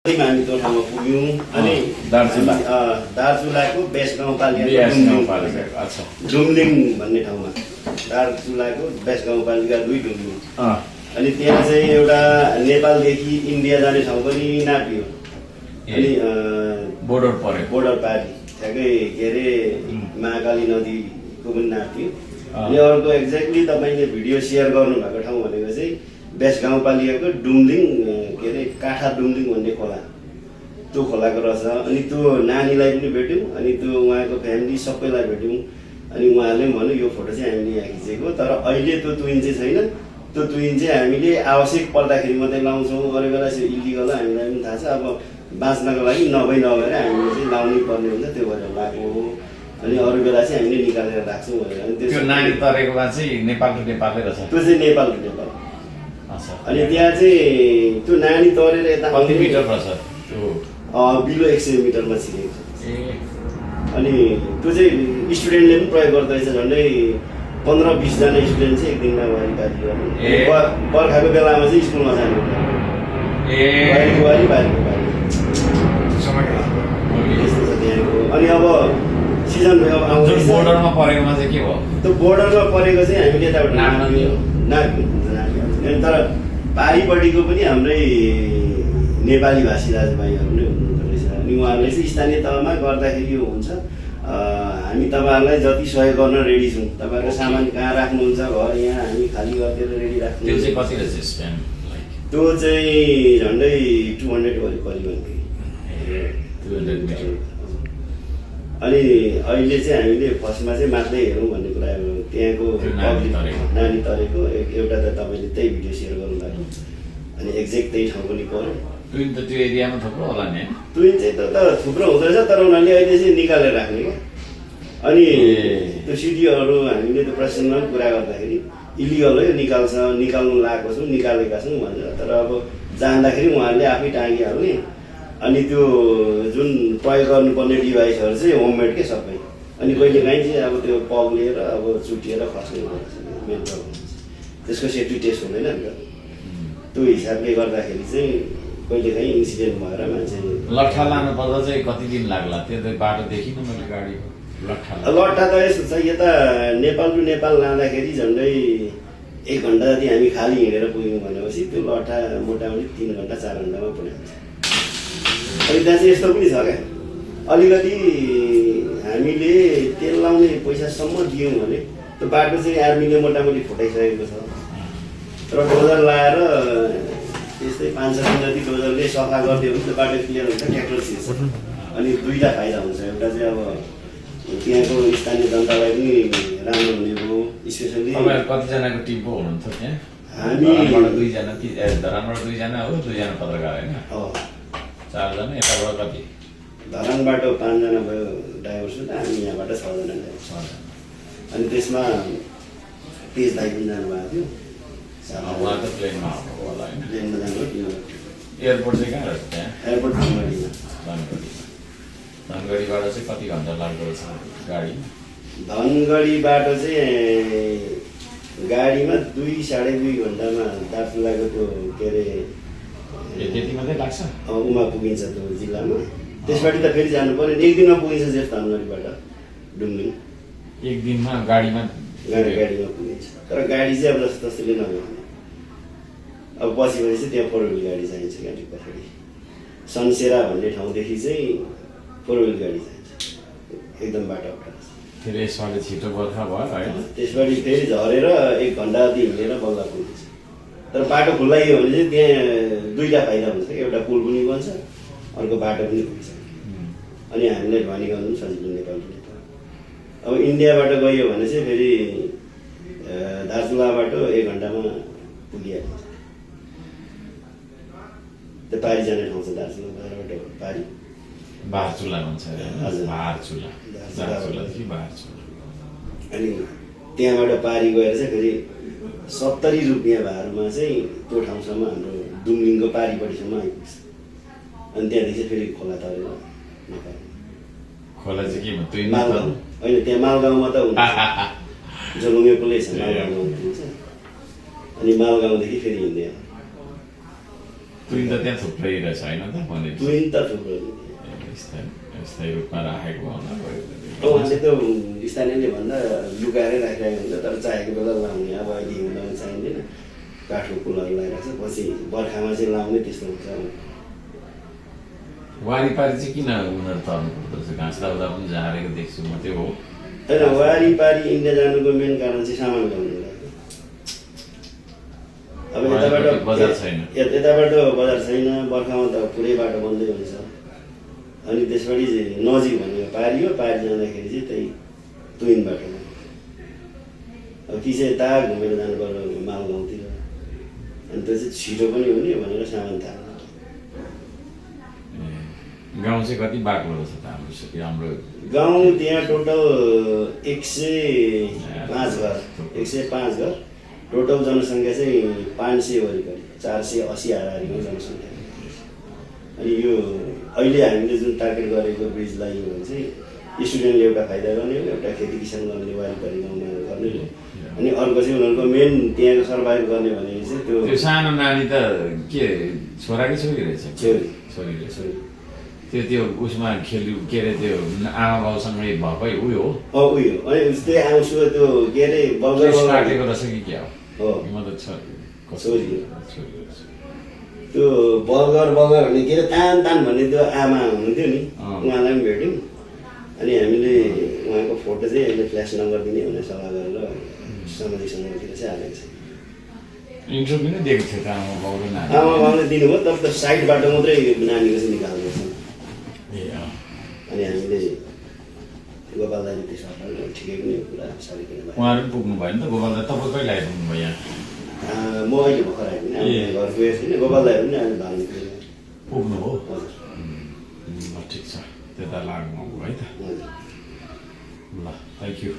हामी त्यो ठाउँमा पुग्यौँ अनि दार्चुलाको बेस्ट गाउँपालिका डुम्लिङ भन्ने ठाउँमा दार्चुलाको बेस्ट गाउँपालिका 2 डुम्लिङ अनि त्यहाँ चाहिँ एउटा नेपालदेखि इन्डिया जाने ठाउँ पनि नापियो अनि बोर्डर पारी ठ्याक्कै के अरे महाकाली नदीको पनि नापियो अनि अर्को एक्ज्याक्टली तपाईँले भिडियो सेयर गर्नुभएको ठाउँ भनेको चाहिँ बेस्ट गाउँपालिकाको डुम्लिङ के अरे काठा डुम्लिङ भन्ने खोला त्यो खोलाको रहेछ अनि त्यो नानीलाई पनि भेट्यौँ अनि त्यो उहाँको फ्यामिली सबैलाई भेट्यौँ अनि उहाँले पनि भन्यो यो फोटो चाहिँ हामीले यहाँ खिचेको तर अहिले त्यो ट्विन चाहिँ छैन त्यो ट्विन चाहिँ हामीले आवश्यक पर्दाखेरि मात्रै लाउँछौँ अरू बेला चाहिँ इलिगल हामीलाई पनि थाहा छ अब बाँच्नको लागि नभएर हामीले चाहिँ लाउनै पर्ने हुन्छ त्यो भएर लगाएको हो अनि अरू बेला चाहिँ हामीले निकालेर राख्छौँ भनेर अनि त्यो नानी तरेकोमा चाहिँ नेपाल टु नेपालै रहेछ त्यो चाहिँ नेपाल टु नेपाल अनि त्यहाँ चाहिँ त्यो नानी तरेर यता कति मिटर रहेछ त्यो बिलो 100 मिटरमा छिरेको छ अनि त्यो चाहिँ स्टुडेन्टले पनि प्रयोग गर्दो रहेछ झन्डै 15-20 जना स्टुडेन्ट चाहिँ एक दिनमा वारी गर्ने बर्खाको बेलामा चाहिँ स्कुलमा जानु वारीको वारी बारीको बारी यस्तो छ त्यहाँको अनि अब सिजन जुन बोर्डरमा परेकोमा चाहिँ के भयो त्यो बोर्डरमा परेको चाहिँ हामीले यताबाट नाप्यौँ तर पारिपट्टिको पनि हाम्रै नेपाली भाषी दाजुभाइहरू नै हुनुहुँदो रहेछ अनि उहाँहरूले चाहिँ स्थानीय तहमा गर्दाखेरि यो हुन्छ हामी तपाईँहरूलाई जति सहयोग गर्न रेडी छौँ तपाईँहरूको सामान कहाँ राख्नुहुन्छ घर यहाँ हामी खाली गरिदिएर रेडी राख्नु त्यो चाहिँ कति रहेछ स्प्यान त्यो चाहिँ झन्डै 200 करिबन अनि अहिले चाहिँ हामीले फर्स्टमा चाहिँ मात्रै हेरौँ भन्ने कुरा त्यहाँको नानी तरेको एउटा त तपाईँले त्यही भिडियो सेयर गर्नुभएको अनि एक्ज्याक्ट त्यही ठाउँ पनि पऱ्यो ट्विन त त्यो एरियामा थुप्रो होला नि ट्विन चाहिँ त थुप्रो हुँदो रहेछ तर उनीहरूले अहिले चाहिँ निकालेर राख्ने क्या अनि त्यो सिडीहरू हामीले त्यो प्रशासनमा कुरा गर्दाखेरि इलिगल हो यो निकाल्नु लगाएको छौँ निकालेका छौँ भन्छ तर अब जाँदाखेरि उहाँहरूले आफै टाँगिहाल्ने अनि त्यो जुन प्रयोग गर्नुपर्ने डिभाइसहरू चाहिँ होममेड के सबै अनि कहिले काहीँ चाहिँ अब त्यो पग्लिएर अब चुटिएर खस्ने मेन प्रब्लम त्यसको सेफ्टी टेस्ट हुँदैन नि त त्यो हिसाबले गर्दाखेरि चाहिँ कहिले काहीँ इन्सिडेन्ट भएर मान्छे लट्ठा लानु पर्दा चाहिँ कति दिन लाग्ला त्यो त बाटो देखिनँ मैले गाडीको लट्ठा त यस्तो छ यता नेपाल टु नेपाल लाँदाखेरि झन्डै 1 घन्टा जति हामी खाली हिँडेर पुग्यौँ भनेपछि त्यो लट्ठा मोटामोटी 3 घन्टा 4 घन्टामा पुऱ्याउँछ अनि त्यहाँ चाहिँ यस्तो पनि छ क्या अलिकति हामीले तेल लाउने पैसासम्म दियौँ भने त्यो बाटो चाहिँ आर्मीले मोटामोटी फुटाइसकेको छ र डोजर लाएर त्यस्तै 5-6 दिन जति डोजरले सफा गरिदियो भने त्यो बाटो क्लियर हुन्छ ट्र्याक्टर छिर्छ अनि दुईवटा फाइदा हुन्छ एउटा चाहिँ अब त्यहाँको स्थानीय जनतालाई पनि राम्रो हुने भयो स्पेसली कतिजनाको टिम पो हुनुहुन्थ्यो त्यहाँ हामी धरानबाट 2 जना धरानबाट 2 जना हो 2 जना पत्रकार होइन 4 जना यताबाट कति धरानबाट 5 जना भयो ड्राइभर सुत हामी यहाँबाट 6 जना अनि त्यसमा तेज दाइ पनि जानुभएको थियो उहाँ त प्लेनमा होला होइन प्लेनमा जानुभयो एयरपोर्ट चाहिँ कहाँ रहेछ त्यहाँ एयरपोर्ट धनगढीबाट चाहिँ कति घन्टा लाग्दो रहेछ गाडी धनगढीबाट चाहिँ गाडीमा 2-2.5 घन्टामा दार्चुलाको त्यो के अरे त्यति मात्रै लाग्छ उमा पुगिन्छ त्यो जिल्लामा त्यसबाट त फेरि जानु पर्यो 1 दिनमा पुगिन्छ जस्तो धनगढीबाट डुम्लिङ 1 दिनमा गाडीमा पुगिन्छ तर गाडी चाहिँ अब जस्तो तस्तोले नभ्याउने अब पछि चाहिँ त्यहाँ 4 व्हिल गाडी चाहिन्छ गाडी पछाडि सनसेरा भन्ने ठाउँदेखि चाहिँ 4 व्हिल गाडी चाहिन्छ एकदम बाटो अप्ठ्यारो फेरि यसबाट छिटो बर्खा भयो होइन त्यसबाट फेरि झरेर 1 घन्टा जति हिँडेर बल्ल पुगिन्छ तर बाटो खुल्लाइयो भने चाहिँ त्यहाँ दुईवटा फाइदा हुन्छ एउटा पुल पनि बन्छ अर्को बाटो पनि पुगिन्छ अनि हामीलाई ढुवानी गर्नु पनि सजिलो नेपाल अब इन्डियाबाट गयो भने चाहिँ फेरि दार्चुलाबाट 1 घन्टामा पुगिहाल्छ त्यो पारी जाने ठाउँ छ दार्चुलाबाट पारी बारचुला भन्छ अनि त्यहाँबाट पारी गएर चाहिँ फेरि 70 रुपियाँ भाडामा चाहिँ त्यो ठाउँसम्म हाम्रो डुम्लिङको पारिपट्टिसम्म आइपुग्छ अनि त्यहाँदेखि चाहिँ फेरि खोला तरेर नेपाल खोला चाहिँ के भयो मालगाउँ होइन त्यहाँ मालगाउँमा त हुन्छ जलुङ्गे पुलै छ मालगाउँमा हुन्छ अनि मालगाउँदेखि फेरि हिँड्दै तुइन त त्यहाँ थुप्रै रहेछ होइन त भने तुइन त थुप्रो स्थायी रूपमा राखेको होला उहाँले त स्थानीयले भन्दा लुकाएरै राखिरहेको हुन्छ तर चाहेको बेला लाउने अब अहिले हिउँदमा चाहिँदैन काठको फुलहरू लगाइरहेको छ पछि बर्खामा चाहिँ लाउने त्यस्तो हुन्छ वारिपारि चाहिँ किन उनीहरू तर्नु पर्दो रहेछ घाँस लाउँदा पनि झारेको देख्छु म त्यो हो होइन वारिपारि इन्डिया जानुको मेन कारण चाहिँ सामान ल्याउनु अब यताबाट बजार छैन यताबाट बजार छैन बर्खामा त पुरै बाटो बन्दै हुन्छ अनि त्यसपछि नजिक भनेको पारि हो पारि जाँदाखेरि चाहिँ त्यही तुइन बाटोमा अब कि चाहिँ यता घुमेर जानु पर्यो माल गाउँतिर अनि त्यो चाहिँ छिटो पनि हुने भनेर सामान थाल्नु गाउँ चाहिँ कति बाक्लो रहेछ त हाम्रो गाउँ त्यहाँ टोटल 105 घर 105 घर टोटल जनसङ्ख्या चाहिँ 500 वरिपरि 480 हाराहारीको जनसङ्ख्या अनि यो अहिले हामीले जुन टार्गेट गरेको ब्रिजलाई यो भने चाहिँ स्टुडेन्टले एउटा फाइदा गर्ने हो एउटा खेती किसान गर्ने वारिपारि गाउँमा गर्ने हो अनि अर्को चाहिँ उनीहरूको मेन त्यहाँको सर्भाइभ गर्ने भनेको चाहिँ त्यो सानो नानी त के छोरा कि छोरी रहेछ छोरी छोरी त्यो उसमा खेल्यो के अरे त्यो आमा बाउसँगै भएकै उयो हो उयो अनि त्यही आउँछु त्यो के अरे काटेको रहेछ कि क्या हो मतलब छोरी त्यो बगर भने के अरे तान भन्ने त्यो आमा हुनुहुन्थ्यो नि उहाँलाई पनि भेट्यौँ अनि हामीले उहाँको फोटो चाहिँ अहिले फ्ल्यास नम्बर दिने भनेर सल्लाह गरेर सामाजिक सञ्जालतिर चाहिँ हालेको छ इन्टरभ्यू नै दिएको थियो त आमा बाउले दिनुभयो तर त्यो साइडबाट मात्रै नानीको चाहिँ निकाल्दैछ अनि हामीले गोपाल दाइले त्यसो ठिकैको नै कुरा सारी किन उहाँहरू पनि पुग्नु भयो नि त गोपाल दाइ तपाईँ कहिले आइपुग्नु भयो यहाँ म अहिले भर्खर आएको घर गएको छैन गोपाल दाइहरू पनि अहिले भाग्नु पुग्नु हो ठिक छ त्यता लाग्नु है त ल थ्याङ्क यू